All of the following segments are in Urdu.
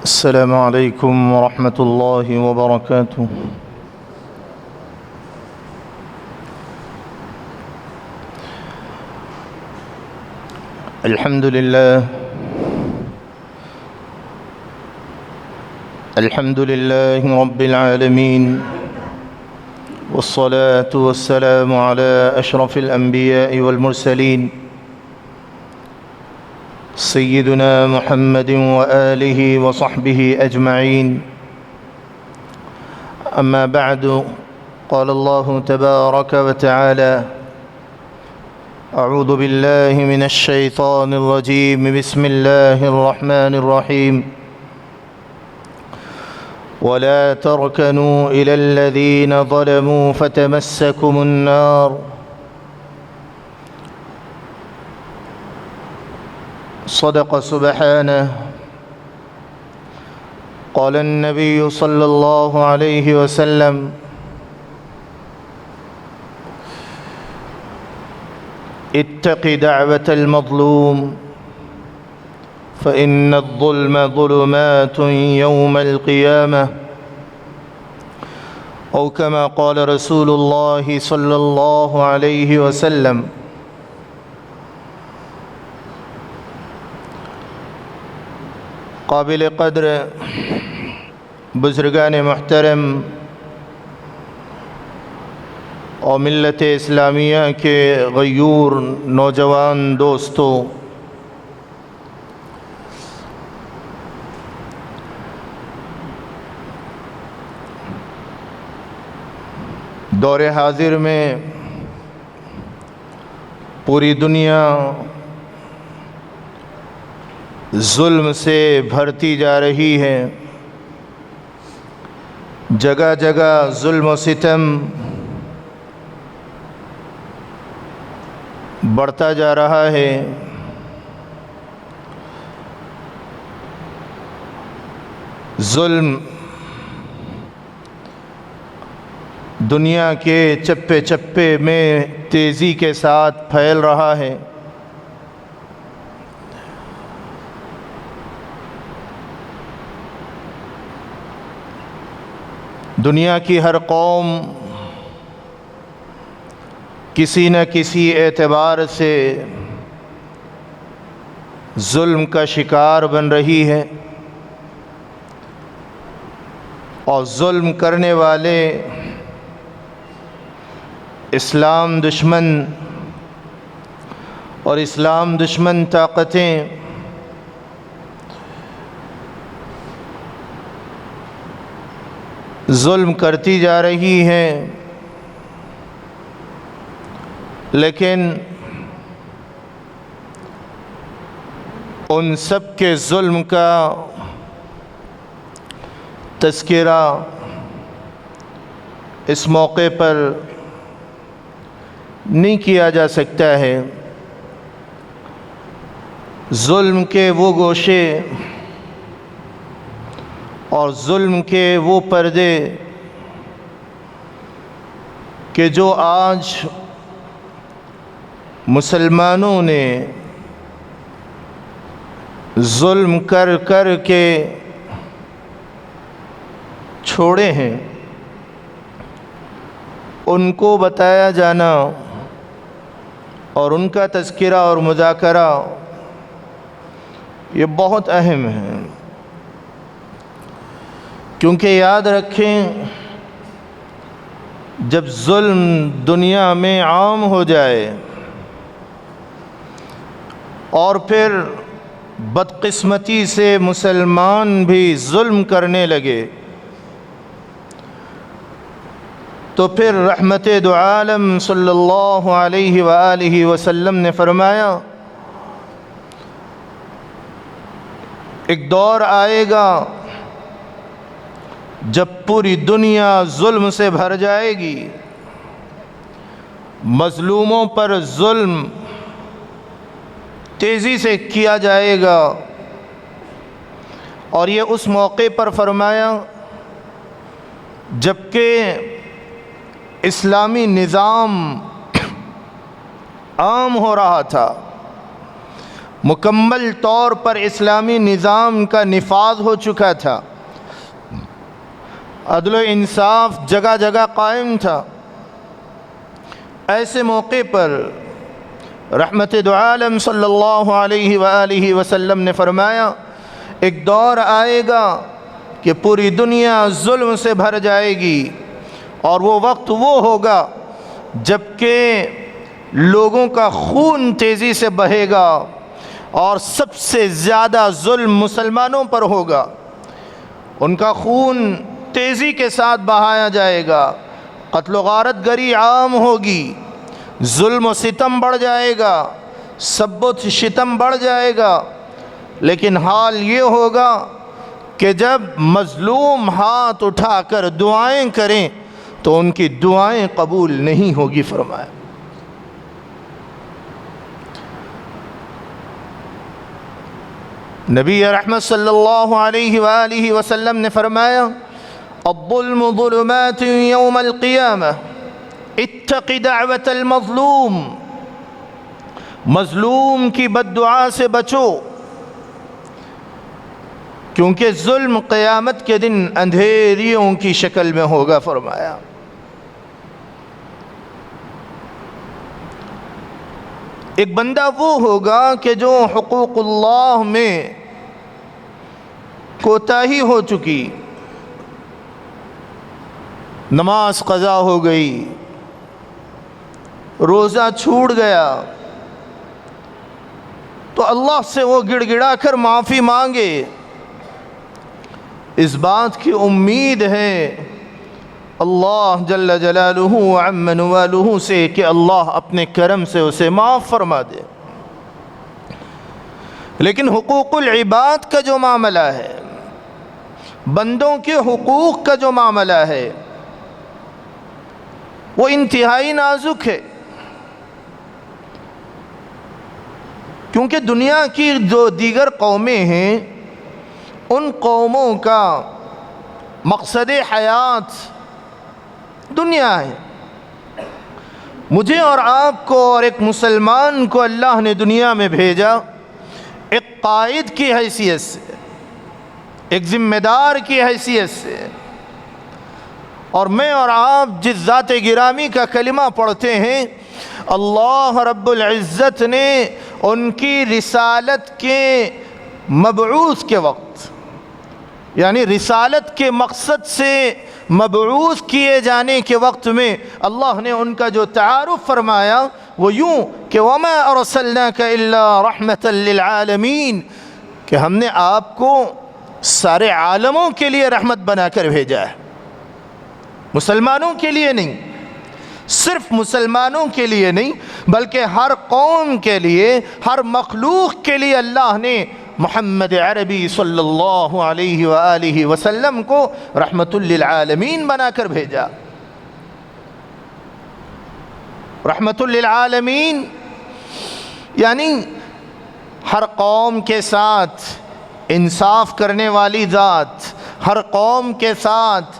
السلام علیکم ورحمۃ اللہ وبرکاتہ۔ الحمد للہ رب العالمین، والصلاة والسلام على اشرف الانبیاء والمرسلین، سیدنا محمد وآلہ وصحبہ اجمعین۔ اما بعد، قال اللہ تبارک وتعالی: اعوذ باللہ من الشیطان الرجیم، بسم اللہ الرحمن الرحیم۔ ولا ترکنوا إلى الذین ظلموا فتمسکم النار۔ صدق سبحانه۔ قال النبي صلى الله عليه وسلم: اتق دعوة المظلوم فإن الظلم ظلمات يوم القيامة، أو كما قال رسول الله صلى الله عليه وسلم۔ قابل قدر بزرگان محترم اور ملت اسلامیہ کے غیور نوجوان دوستو، دور حاضر میں پوری دنیا ظلم سے بھرتی جا رہی ہے۔ جگہ جگہ ظلم و ستم بڑھتا جا رہا ہے۔ ظلم دنیا کے چپے چپے میں تیزی کے ساتھ پھیل رہا ہے۔ دنیا کی ہر قوم کسی نہ کسی اعتبار سے ظلم کا شکار بن رہی ہے، اور ظلم کرنے والے اسلام دشمن اور اسلام دشمن طاقتیں ظلم کرتی جا رہی ہیں، لیکن ان سب کے ظلم کا تذکرہ اس موقع پر نہیں کیا جا سکتا ہے۔ ظلم کے وہ گوشے اور ظلم کے وہ پردے کہ جو آج مسلمانوں نے ظلم کر کر کے چھوڑے ہیں، ان کو بتایا جانا اور ان کا تذکرہ اور مذاکرہ یہ بہت اہم ہے، کیونکہ یاد رکھیں، جب ظلم دنیا میں عام ہو جائے اور پھر بدقسمتی سے مسلمان بھی ظلم کرنے لگے، تو پھر رحمت دو عالم صلی اللہ علیہ وآلہ وسلم نے فرمایا ایک دور آئے گا جب پوری دنیا ظلم سے بھر جائے گی، مظلوموں پر ظلم تیزی سے کیا جائے گا، اور یہ اس موقع پر فرمایا جبکہ اسلامی نظام عام ہو رہا تھا، مکمل طور پر اسلامی نظام کا نفاذ ہو چکا تھا، عدل و انصاف جگہ جگہ قائم تھا۔ ایسے موقع پر رحمت دو عالم صلی اللہ علیہ وآلہ وسلم نے فرمایا ایک دور آئے گا کہ پوری دنیا ظلم سے بھر جائے گی، اور وہ وقت وہ ہوگا جب کہ لوگوں کا خون تیزی سے بہے گا، اور سب سے زیادہ ظلم مسلمانوں پر ہوگا۔ ان کا خون تیزی کے ساتھ بہایا جائے گا، قتل و غارت گری عام ہوگی، ظلم و ستم بڑھ جائے گا، سب و شتم بڑھ جائے گا۔ لیکن حال یہ ہوگا کہ جب مظلوم ہاتھ اٹھا کر دعائیں کریں تو ان کی دعائیں قبول نہیں ہوگی فرمایا۔ نبی رحمت صلی اللہ علیہ وآلہ وسلم نے فرمایا الظلم ظلمات یوم القیامہ اتق دعوت المظلوم، مظلوم کی بد دعا سے بچو، کیونکہ ظلم قیامت کے دن اندھیریوں کی شکل میں ہوگا فرمایا۔ ایک بندہ وہ ہوگا کہ جو حقوق اللہ میں کوتاہی ہو چکی، نماز قضا ہو گئی، روزہ چھوٹ گیا، تو اللہ سے وہ گڑ گڑا کر معافی مانگے، اس بات کی امید ہے اللہ جل جلالہ وعم نوالہ سے کہ اللہ اپنے کرم سے اسے معاف فرما دے۔ لیکن حقوق العباد کا جو معاملہ ہے، بندوں کے حقوق کا جو معاملہ ہے، وہ انتہائی نازک ہے، کیونکہ دنیا کی جو دیگر قومیں ہیں ان قوموں کا مقصد حیات دنیا ہے۔ مجھے اور آپ کو اور ایک مسلمان کو اللہ نے دنیا میں بھیجا ایک قائد کی حیثیت سے، ایک ذمہ دار کی حیثیت سے، اور میں اور آپ جس ذات گرامی کا کلمہ پڑھتے ہیں، اللہ رب العزت نے ان کی رسالت کے مبعوث کے وقت، یعنی رسالت کے مقصد سے مبعوث کیے جانے کے وقت میں اللہ نے ان کا جو تعارف فرمایا وہ یوں کہ وَمَا أَرْسَلْنَاكَ إِلَّا رَحْمَةً لِلْعَالَمِينَ، کہ ہم نے آپ کو سارے عالموں کے لیے رحمت بنا کر بھیجا ہے، مسلمانوں کے لیے نہیں، صرف مسلمانوں کے لیے نہیں بلکہ ہر قوم کے لیے، ہر مخلوق کے لیے اللہ نے محمد عربی صلی اللہ علیہ وآلہ وسلم کو رحمت للعالمین بنا کر بھیجا۔ رحمت للعالمین یعنی ہر قوم کے ساتھ انصاف کرنے والی ذات، ہر قوم کے ساتھ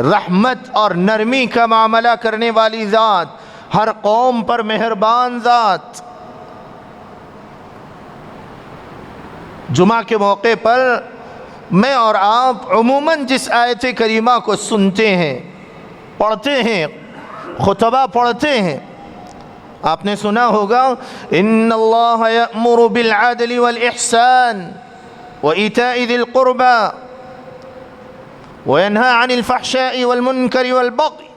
رحمت اور نرمی کا معاملہ کرنے والی ذات، ہر قوم پر مہربان ذات۔ جمعہ کے موقع پر میں اور آپ عموماً جس آیت کریمہ کو سنتے ہیں، پڑھتے ہیں، خطبہ پڑھتے ہیں، آپ نے سنا ہوگا ان اللہ یأمر بالعدل والاحسان وإیتاء ذی القربى وینہی عن الفحشاء والمنکر والبغی۔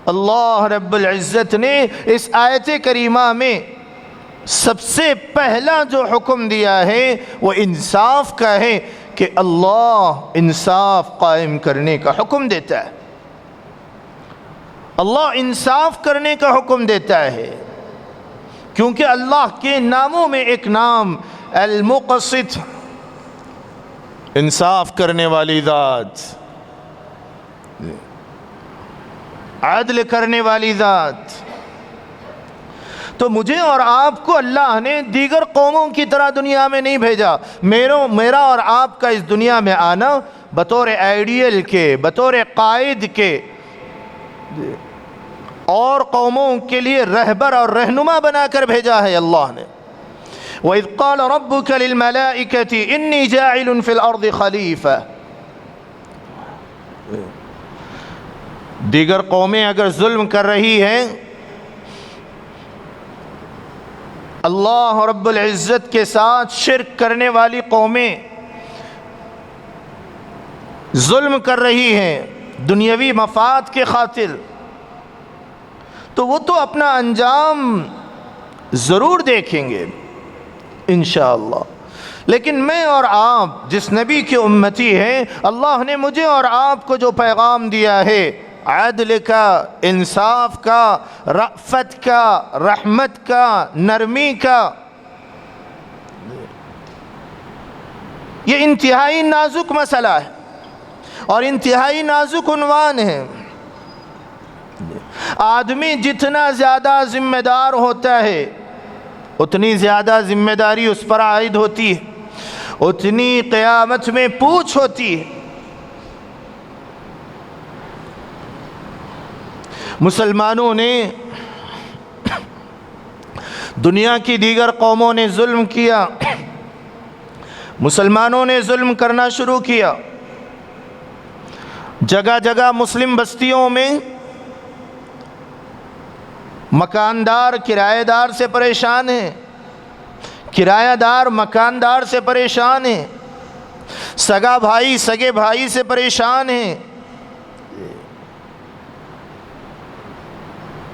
اللہ رب العزت نے اس آیت کریمہ میں سب سے پہلا جو حکم دیا ہے وہ انصاف کا ہے، کہ اللہ انصاف قائم کرنے کا حکم دیتا ہے، اللہ انصاف کرنے کا حکم دیتا ہے، کیونکہ اللہ کے ناموں میں ایک نام المقسط انصاف کرنے والی ذات، عدل کرنے والی ذات۔ تو مجھے اور آپ کو اللہ نے دیگر قوموں کی طرح دنیا میں نہیں بھیجا۔ میرا اور آپ کا اس دنیا میں آنا بطور آئیڈیل کے، بطور قائد کے، اور قوموں کے لیے رہبر اور رہنما بنا کر بھیجا ہے اللہ نے۔ وَإِذْ قَالَ رَبُّكَ لِلْمَلَائِكَةِ إِنِّي جَاعِلٌ فِي الْأَرْضِ خَلِيفَةً۔ دیگر قومیں اگر ظلم کر رہی ہیں، اللہ رب العزت کے ساتھ شرک کرنے والی قومیں ظلم کر رہی ہیں دنیاوی مفاد کے خاطر، تو وہ تو اپنا انجام ضرور دیکھیں گے انشاءاللہ۔ لیکن میں اور آپ جس نبی کی امتی ہیں، اللہ نے مجھے اور آپ کو جو پیغام دیا ہے عدل کا، انصاف کا، رأفت کا، رحمت کا، نرمی کا، یہ انتہائی نازک مسئلہ ہے اور انتہائی نازک عنوان ہے۔ آدمی جتنا زیادہ ذمہ دار ہوتا ہے اتنی زیادہ ذمہ داری اس پر عائد ہوتی ہے، اتنی قیامت میں پوچھ ہوتی ہے۔ مسلمانوں نے، دنیا کی دیگر قوموں نے ظلم کیا، مسلمانوں نے ظلم کرنا شروع کیا۔ جگہ جگہ مسلم بستیوں میں مکاندار کرایہ دار سے پریشان ہیں، کرایہ دار مکاندار سے پریشان ہیں، سگا بھائی سگے بھائی سے پریشان ہیں،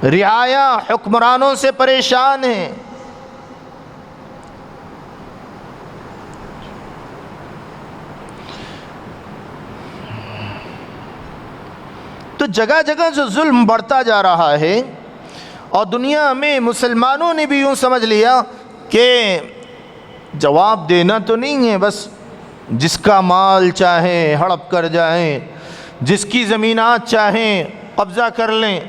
رعایا حکمرانوں سے پریشان ہیں۔ تو جگہ جگہ جو ظلم بڑھتا جا رہا ہے، اور دنیا میں مسلمانوں نے بھی یوں سمجھ لیا کہ جواب دینا تو نہیں ہے، بس جس کا مال چاہیں ہڑپ کر جائیں، جس کی زمینات چاہیں قبضہ کر لیں،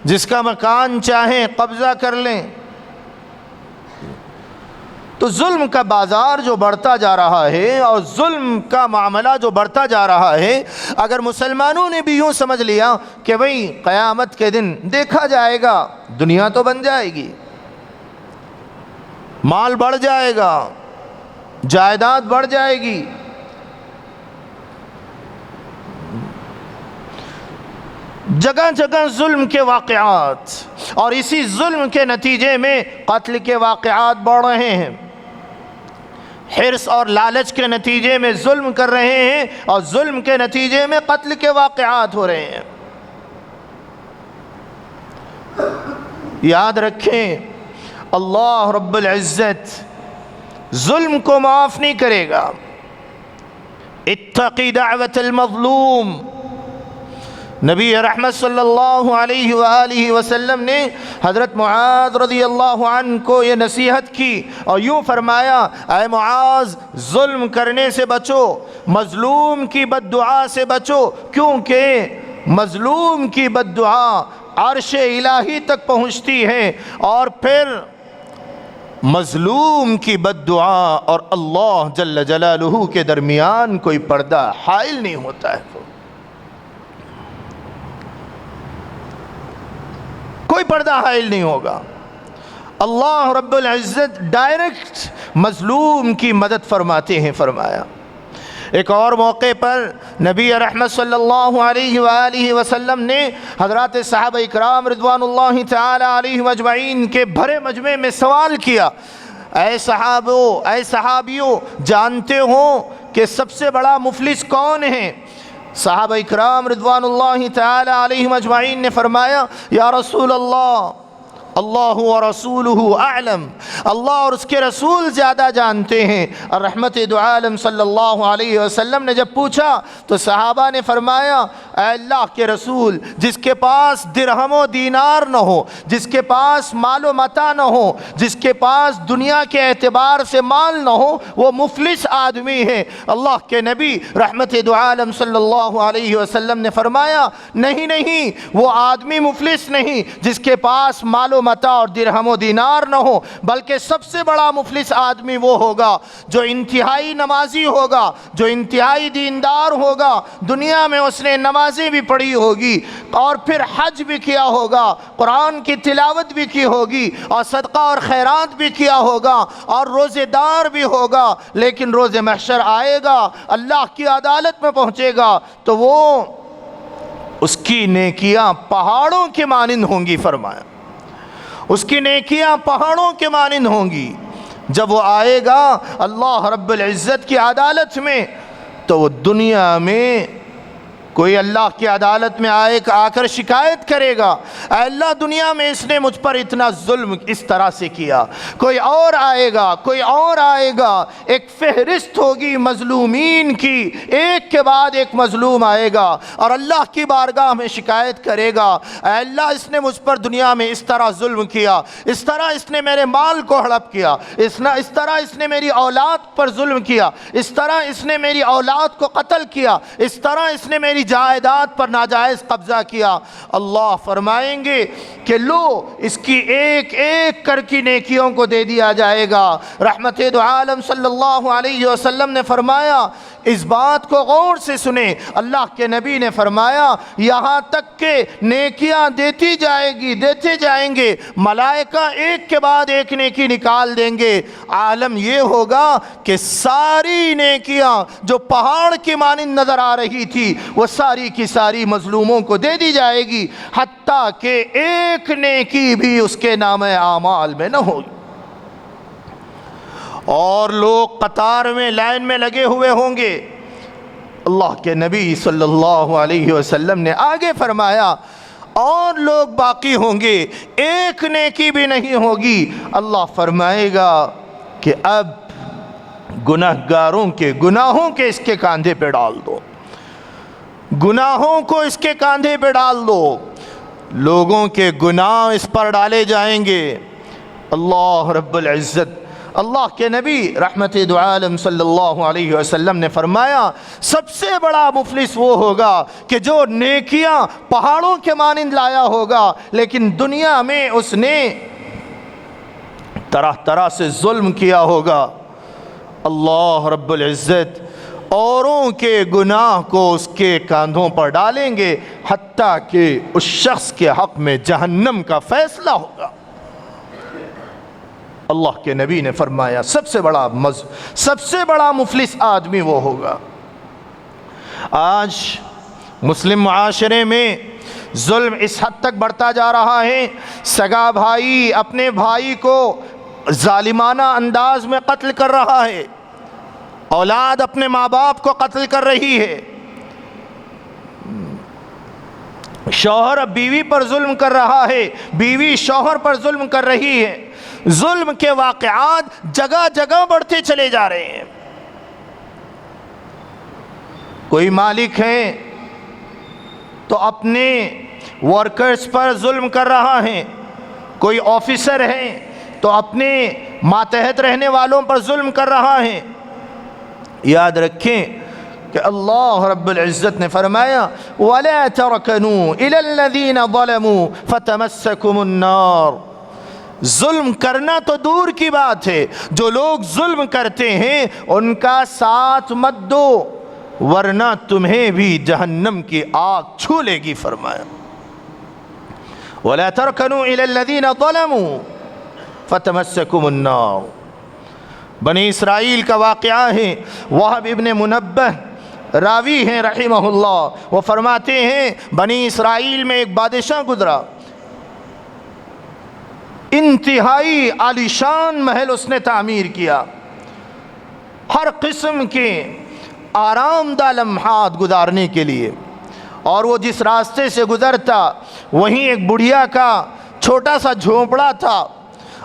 جس کا مکان چاہیں قبضہ کر لیں۔ تو ظلم کا بازار جو بڑھتا جا رہا ہے اور ظلم کا معاملہ جو بڑھتا جا رہا ہے، اگر مسلمانوں نے بھی یوں سمجھ لیا کہ بھئی قیامت کے دن دیکھا جائے گا، دنیا تو بن جائے گی، مال بڑھ جائے گا، جائیداد بڑھ جائے گی، جگہ جگہ ظلم کے واقعات، اور اسی ظلم کے نتیجے میں قتل کے واقعات بڑھ رہے ہیں، حرص اور لالچ کے نتیجے میں ظلم کر رہے ہیں، اور ظلم کے نتیجے میں قتل کے واقعات ہو رہے ہیں۔ یاد رکھیں، اللہ رب العزت ظلم کو معاف نہیں کرے گا۔ اتقی دعوت المظلوم، نبی رحمت صلی اللہ علیہ وآلہ وسلم نے حضرت معاذ رضی اللہ عنہ کو یہ نصیحت کی اور یوں فرمایا، اے معاذ، ظلم کرنے سے بچو، مظلوم کی بد دعا سے بچو، کیونکہ مظلوم کی بد دعا عرش الہی تک پہنچتی ہے، اور پھر مظلوم کی بد دعا اور اللہ جل جلالہ کے درمیان کوئی پردہ حائل نہیں ہوتا ہے، کوئی پردہ حائل نہیں ہوگا۔ اللہ رب العزت ڈائریکٹ مظلوم کی مدد فرماتے ہیں۔ فرمایا ایک اور موقع پر نبی رحمت صلی اللہ علیہ وآلہ وسلم نے حضرات صحابہ اکرام رضوان اللہ تعالی علیہم اجمعین کے بھرے مجمع میں سوال کیا، اے صحابیوں، جانتے ہو کہ سب سے بڑا مفلس کون ہے؟ صحابہ اکرام رضوان اللہ تعالی علیہم اجمعین نے فرمایا، یا رسول اللہ، اللہ و رسولہ اعلم، اللہ اور اس کے رسول زیادہ جانتے ہیں۔ اور رحمت دو عالم صلی اللہ علیہ وسلم نے جب پوچھا تو صحابہ نے فرمایا اے اللہ کے رسول، جس کے پاس درہم و دینار نہ ہو، جس کے پاس مال و متاع نہ ہو، جس کے پاس دنیا کے اعتبار سے مال نہ ہو، وہ مفلس آدمی ہے۔ اللہ کے نبی رحمت دو عالم صلی اللہ علیہ وسلم نے فرمایا نہیں نہیں، وہ آدمی مفلس نہیں جس کے پاس مال و متاع اور درہم و دینار نہ ہو، بلکہ سب سے بڑا مفلس آدمی وہ ہوگا جو انتہائی نمازی ہوگا، جو انتہائی دیندار ہوگا، دنیا میں اس نے نمازیں بھی پڑھی ہوگی اور پھر حج بھی کیا ہوگا، قرآن کی تلاوت بھی کی ہوگی اور صدقہ اور خیرات بھی کیا ہوگا اور روزے دار بھی ہوگا، لیکن روز محشر آئے گا، اللہ کی عدالت میں پہنچے گا تو وہ اس کی نیکیاں پہاڑوں کے مانند ہوں گی۔ فرمایا اس کی نیکیاں پہاڑوں کے مانند ہوں گی۔ جب وہ آئے گا اللہ رب العزت کی عدالت میں تو وہ دنیا میں کوئی اللہ کی عدالت میں آ کر شکایت کرے گا اے اللہ دنیا میں اس نے مجھ پر اتنا ظلم اس طرح سے کیا۔ کوئی اور آئے گا، کوئی اور آئے گا، ایک فہرست ہوگی مظلومین کی، ایک کے بعد ایک مظلوم آئے گا اور اللہ کی بارگاہ میں شکایت کرے گا اے اللہ اس نے مجھ پر دنیا میں اس طرح ظلم کیا، اس طرح اس نے میرے مال کو ہڑپ کیا، اس طرح اس نے میری اولاد پر ظلم کیا، اس طرح اس نے میری اولاد کو قتل کیا، اس طرح اس نے میری جائیداد پر ناجائز قبضہ کیا۔ اللہ فرمائیں گے کہ لو اس کی ایک ایک کر کی نیکیوں کو دے دیا جائے گا۔ رحمت دو عالم صلی اللہ علیہ وسلم نے فرمایا اس بات کو غور سے سنیں، اللہ کے نبی نے فرمایا یہاں تک کہ نیکیاں دیتی دیتے جائیں گے، ملائکہ ایک کے بعد ایک نیکی نکال دیں گے، عالم یہ ہوگا کہ ساری نیکیاں جو پہاڑ کی مانند نظر آ رہی تھی وہ ساری کی ساری مظلوموں کو دے دی جائے گی، حتیٰ کہ ایک نیکی بھی اس کے نام اعمال میں نہ ہوگی۔ اور لوگ قطار میں لائن میں لگے ہوئے ہوں گے۔ اللہ کے نبی صلی اللہ علیہ وسلم نے آگے فرمایا اور لوگ باقی ہوں گے، ایک نیکی بھی نہیں ہوگی۔ اللہ فرمائے گا کہ اب گناہگاروں کے گناہوں کے اس کے کاندھے پہ ڈال دو، گناہوں کو اس کے کاندھے پہ ڈال دو، لوگوں کے گناہ اس پر ڈالے جائیں گے۔ اللہ رب العزت، اللہ کے نبی رحمت دو عالم صلی اللہ علیہ وسلم نے فرمایا سب سے بڑا مفلس وہ ہوگا کہ جو نیکیاں پہاڑوں کے مانند لایا ہوگا لیکن دنیا میں اس نے طرح طرح سے ظلم کیا ہوگا۔ اللہ رب العزت اوروں کے گناہ کو اس کے کاندھوں پر ڈالیں گے حتیٰ کہ اس شخص کے حق میں جہنم کا فیصلہ ہوگا۔ اللہ کے نبی نے فرمایا سب سے بڑا مفلس آدمی وہ ہوگا۔ آج مسلم معاشرے میں ظلم اس حد تک بڑھتا جا رہا ہے، سگا بھائی اپنے بھائی کو ظالمانہ انداز میں قتل کر رہا ہے، اولاد اپنے ماں باپ کو قتل کر رہی ہے، شوہر بیوی پر ظلم کر رہا ہے، بیوی شوہر پر ظلم کر رہی ہے۔ ظلم کے واقعات جگہ جگہ بڑھتے چلے جا رہے ہیں۔ کوئی مالک ہے تو اپنے ورکرز پر ظلم کر رہا ہے، کوئی آفیسر ہے تو اپنے ماتحت رہنے والوں پر ظلم کر رہا ہے۔ یاد رکھیں کہ اللہ رب العزت نے فرمایا وَلَا تَرْكَنُوا إِلَى الَّذِينَ ظَلَمُوا فَتَمَسَّكُمُ النَّارُ۔ ظلم کرنا تو دور کی بات ہے، جو لوگ ظلم کرتے ہیں ان کا ساتھ مت دو ورنہ تمہیں بھی جہنم کی آگ چھو لے گی۔ فرمایا وَلَا تَرْكَنُوا إِلَى الَّذِينَ ظَلَمُوا فَتَمَسَّكُمُ النَّارُ۔ بنی اسرائیل کا واقعہ ہے، وہب ابن منبہ راوی ہیں رحمہ اللہ، وہ فرماتے ہیں بنی اسرائیل میں ایک بادشاہ گزرا، انتہائی عالیشان محل اس نے تعمیر کیا، ہر قسم کے آرام دہ لمحات گزارنے کے لیے، اور وہ جس راستے سے گزرتا وہیں ایک بڑھیا کا چھوٹا سا جھونپڑا تھا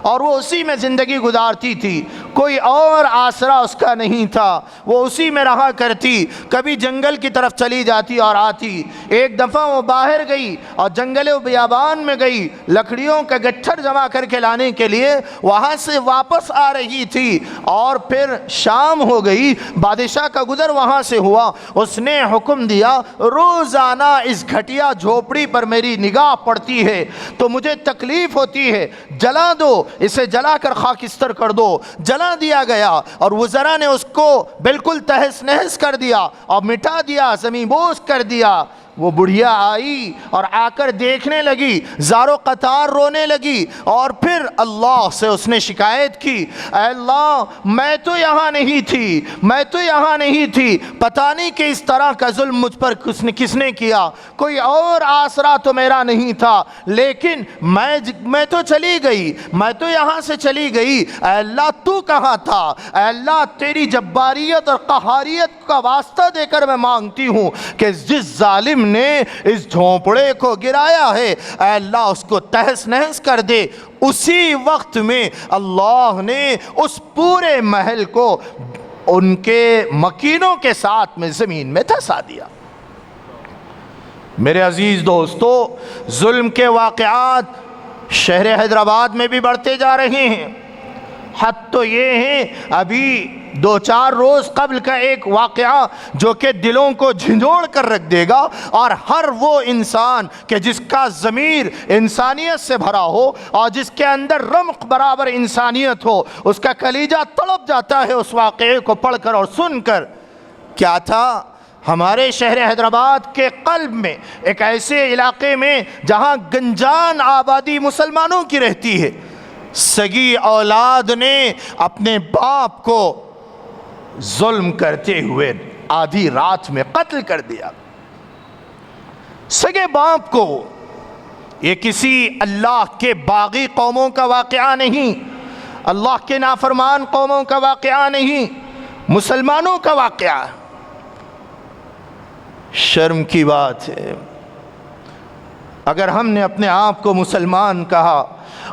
اور وہ اسی میں زندگی گزارتی تھی، کوئی اور آسرا اس کا نہیں تھا، وہ اسی میں رہا کرتی، کبھی جنگل کی طرف چلی جاتی اور آتی۔ ایک دفعہ وہ باہر گئی اور جنگل و بیابان میں گئی، لکڑیوں کا گٹھر جمع کر کے لانے کے لیے، وہاں سے واپس آ رہی تھی اور پھر شام ہو گئی، بادشاہ کا گزر وہاں سے ہوا، اس نے حکم دیا روزانہ اس گھٹیا جھوپڑی پر میری نگاہ پڑتی ہے تو مجھے تکلیف ہوتی ہے، جلا دو، اسے جلا کر خاکستر کر دو۔ جلا دیا گیا اور وزراء نے اس کو بالکل تہس نہس کر دیا اور مٹا دیا، زمین بوس کر دیا۔ وہ بڑھیا آئی اور آ کر دیکھنے لگی، زارو قطار رونے لگی، اور پھر اللہ سے اس نے شکایت کی، اے اللہ میں تو یہاں نہیں تھی، میں تو یہاں نہیں تھی، پتہ نہیں کہ اس طرح کا ظلم مجھ پر کس نے کیا، کوئی اور آسرا تو میرا نہیں تھا، لیکن میں تو چلی گئی، میں تو یہاں سے چلی گئی، اے اللہ تو کہاں تھا؟ اے اللہ تیری جباریت اور قہاریت کا واسطہ دے کر میں مانگتی ہوں کہ جس ظالم نے اس جھونپڑے کو گرایا ہے، اے اللہ اس کو تہس نہس کر دے۔ اسی وقت میں اللہ نے اس پورے محل کو ان کے مکینوں کے ساتھ میں زمین میں دھسا دیا۔ میرے عزیز دوستو، ظلم کے واقعات شہر حیدرآباد میں بھی بڑھتے جا رہے ہیں۔ حد تو یہ ہے، ابھی 2-4 روز قبل کا ایک واقعہ جو کہ دلوں کو جھنجھوڑ کر رکھ دے گا، اور ہر وہ انسان کہ جس کا ضمیر انسانیت سے بھرا ہو اور جس کے اندر رمق برابر انسانیت ہو، اس کا کلیجہ تڑپ جاتا ہے اس واقعے کو پڑھ کر اور سن کر۔ کیا تھا؟ ہمارے شہر حیدرآباد کے قلب میں، ایک ایسے علاقے میں جہاں گنجان آبادی مسلمانوں کی رہتی ہے، سگی اولاد نے اپنے باپ کو ظلم کرتے ہوئے آدھی رات میں قتل کر دیا۔ سگے باپ کو۔ یہ کسی اللہ کے باغی قوموں کا واقعہ نہیں، اللہ کے نافرمان قوموں کا واقعہ نہیں، مسلمانوں کا واقعہ۔ شرم کی بات ہے اگر ہم نے اپنے آپ کو مسلمان کہا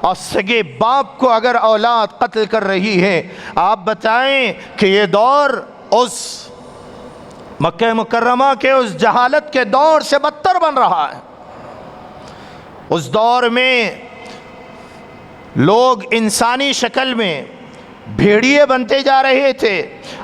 اور سگے باپ کو اگر اولاد قتل کر رہی ہے۔ آپ بتائیں کہ یہ دور اس مکہ مکرمہ کے اس جہالت کے دور سے بدتر بن رہا ہے۔ اس دور میں لوگ انسانی شکل میں بھیڑیے بنتے جا رہے تھے،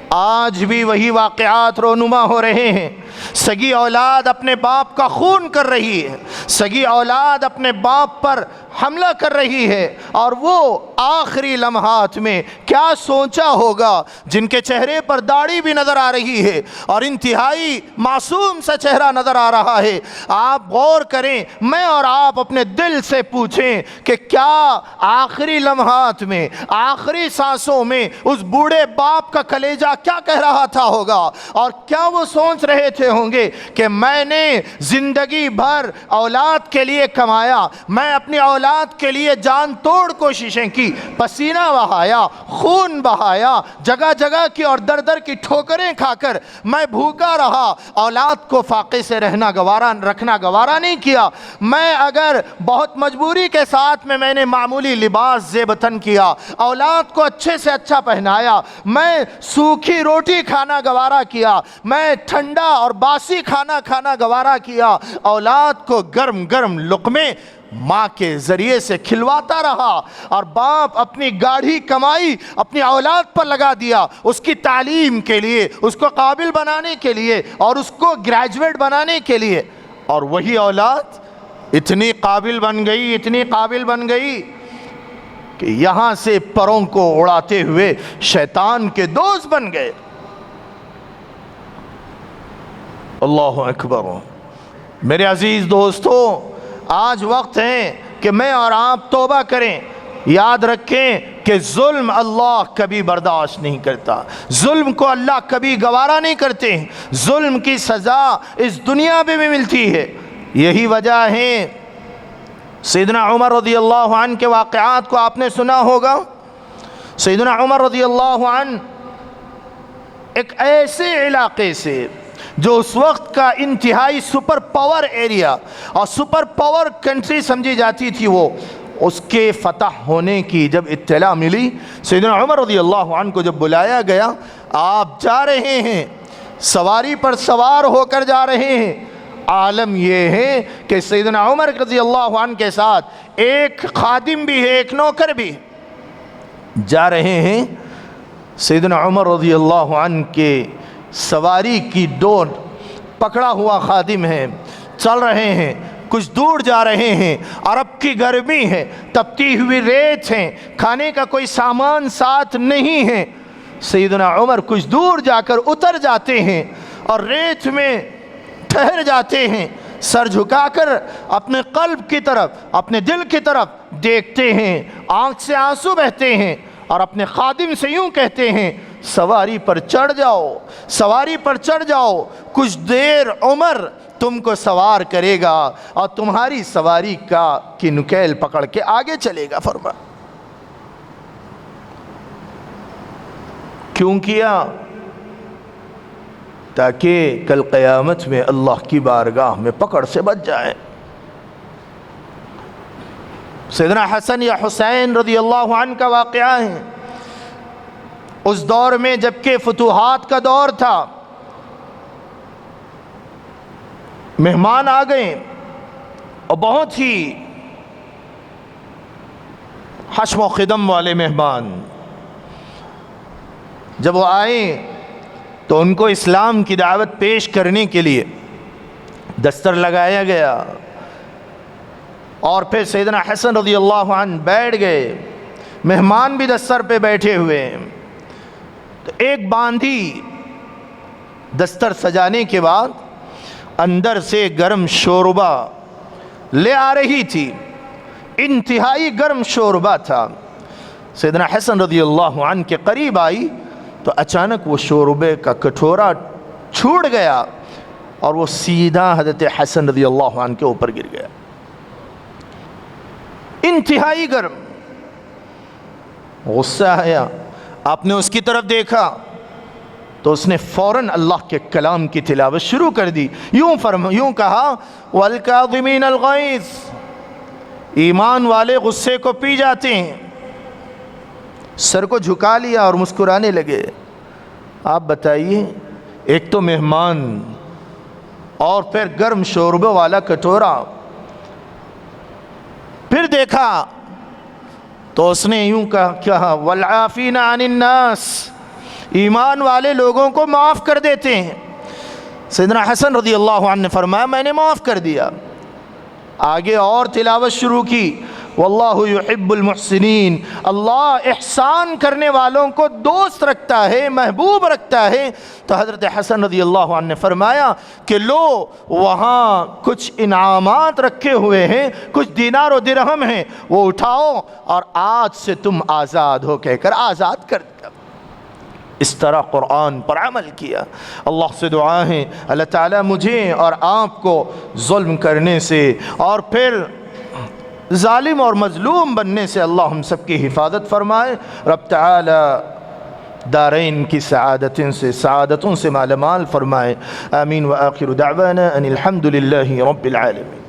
آج بھی وہی واقعات رونما ہو رہے ہیں۔ سگی اولاد اپنے باپ کا خون کر رہی ہے، سگی اولاد اپنے باپ پر حملہ کر رہی ہے، اور وہ آخری لمحات میں کیا سوچا ہوگا جن کے چہرے پر داڑھی بھی نظر آ رہی ہے اور انتہائی معصوم سا چہرہ نظر آ رہا ہے۔ آپ غور کریں، میں اور آپ اپنے دل سے پوچھیں کہ کیا آخری لمحات میں، آخری سانسوں میں اس بوڑھے باپ کا کلیجہ کیا کہہ رہا تھا ہوگا، اور کیا وہ سوچ رہے تھے ہوں گے کہ میں نے زندگی بھر اولاد کے لیے کمایا، میں اپنی اولاد کے لیے جان توڑ کوششیں کی، پسینہ بہایا، خون بہایا، جگہ جگہ کی اور در در کی ٹھوکریں کھا کر میں بھوکا رہا، اولاد کو فاقے سے رکھنا گوارا نہیں کیا، میں اگر بہت مجبوری کے ساتھ میں نے معمولی لباس زیب تن کیا، اولاد کو اچھے سے اچھا پہنایا، میں سوکھی روٹی کھانا گوارا کیا، میں ٹھنڈا اور باسی کھانا گوارا کیا، اولاد کو گرم گرم لقمے ماں کے ذریعے سے کھلواتا رہا، اور باپ اپنی گاڑھی کمائی اپنی اولاد پر لگا دیا، اس کی تعلیم کے لیے، اس کو قابل بنانے کے لیے اور اس کو گریجویٹ بنانے کے لیے، اور وہی اولاد اتنی قابل بن گئی کہ یہاں سے پروں کو اڑاتے ہوئے شیطان کے دوست بن گئے۔ اللہ اکبر۔ میرے عزیز دوستو، آج وقت ہے کہ میں اور آپ توبہ کریں، یاد رکھیں کہ ظلم اللہ کبھی برداشت نہیں کرتا، ظلم کو اللہ کبھی گوارا نہیں کرتے ہیں، ظلم کی سزا اس دنیا میں بھی ملتی ہے۔ یہی وجہ ہے سیدنا عمر رضی اللہ عنہ کے واقعات کو آپ نے سنا ہوگا۔ سیدنا عمر رضی اللہ عنہ ایک ایسے علاقے سے جو اس وقت کا انتہائی سپر پاور ایریا اور سپر پاور کنٹری سمجھی جاتی تھی، وہ اس کے فتح ہونے کی جب اطلاع ملی، سیدنا عمر رضی اللہ عنہ کو جب بلایا گیا، آپ جا رہے ہیں، سواری پر سوار ہو کر جا رہے ہیں، عالم یہ ہے کہ سیدنا عمر رضی اللہ عنہ کے ساتھ ایک خادم بھی ہے، ایک نوکر بھی جا رہے ہیں۔ سیدنا عمر رضی اللہ عنہ کے سواری کی ڈور پکڑا ہوا خادم ہے، چل رہے ہیں، کچھ دور جا رہے ہیں، عرب کی گرمی ہے، تپتی ہوئی ریت ہے، کھانے کا کوئی سامان ساتھ نہیں ہے۔ سیدنا عمر کچھ دور جا کر اتر جاتے ہیں اور ریت میں ٹھہر جاتے ہیں، سر جھکا کر اپنے قلب کی طرف، اپنے دل کی طرف دیکھتے ہیں، آنکھ سے آنسو بہتے ہیں اور اپنے خادم سے یوں کہتے ہیں، سواری پر چڑھ جاؤ، سواری پر چڑھ جاؤ، کچھ دیر عمر تم کو سوار کرے گا اور تمہاری سواری کی نکیل پکڑ کے آگے چلے گا۔ فرما کیوں کیا؟ تاکہ کل قیامت میں اللہ کی بارگاہ میں پکڑ سے بچ جائے۔ سیدنا حسن یا حسین رضی اللہ عنہ کا واقعہ ہے، اس دور میں جبکہ فتوحات کا دور تھا، مہمان آ گئے اور بہت ہی حشم و خدم والے مہمان۔ جب وہ آئے تو ان کو اسلام کی دعوت پیش کرنے کے لیے دستر لگایا گیا اور پھر سیدنا حسن رضی اللہ عنہ بیٹھ گئے، مہمان بھی دستر پہ بیٹھے ہوئے ہیں۔ تو ایک باندھی دستر سجانے کے بعد اندر سے گرم شوربہ لے آ رہی تھی، انتہائی گرم شوربہ تھا۔ سیدنا حسن رضی اللہ عنہ کے قریب آئی تو اچانک وہ شوربے کا کٹورا چھوٹ گیا اور وہ سیدھا حضرت حسن رضی اللہ عنہ کے اوپر گر گیا، انتہائی گرم۔ غصہ آیا، آپ نے اس کی طرف دیکھا تو اس نے فوراً اللہ کے کلام کی تلاوت شروع کر دی، یوں کہا وَالْكَاظِمِينَ الْغَيْظَ، ایمان والے غصے کو پی جاتے ہیں۔ سر کو جھکا لیا اور مسکرانے لگے۔ آپ بتائیے، ایک تو مہمان اور پھر گرم شوربے والا کٹورا، پھر دیکھا تو اس نے یوں کہا وَالْعَافِينَ عَنِ النَّاسِ، ایمان والے لوگوں کو معاف کر دیتے ہیں۔ سیدنا حسن رضی اللہ عنہ نے فرمایا میں نے معاف کر دیا۔ آگے اور تلاوت شروع کی واللہ یحب المحسنین، اللہ احسان کرنے والوں کو دوست رکھتا ہے، محبوب رکھتا ہے۔ تو حضرت حسن رضی اللہ عنہ نے فرمایا کہ لو وہاں کچھ انعامات رکھے ہوئے ہیں، کچھ دینار و درہم ہیں، وہ اٹھاؤ اور آج سے تم آزاد ہو کہہ کر آزاد کر دیا۔ اس طرح قرآن پر عمل کیا۔ اللہ سے دعا ہے اللہ تعالیٰ مجھے اور آپ کو ظلم کرنے سے اور پھر ظالم اور مظلوم بننے سے اللہ ہم سب کی حفاظت فرمائے۔ رب تعالیٰ دارین کی سعادتوں سے مالا مال فرمائے۔ آمین وآخر دعوانا ان الحمد للہ رب العالمین۔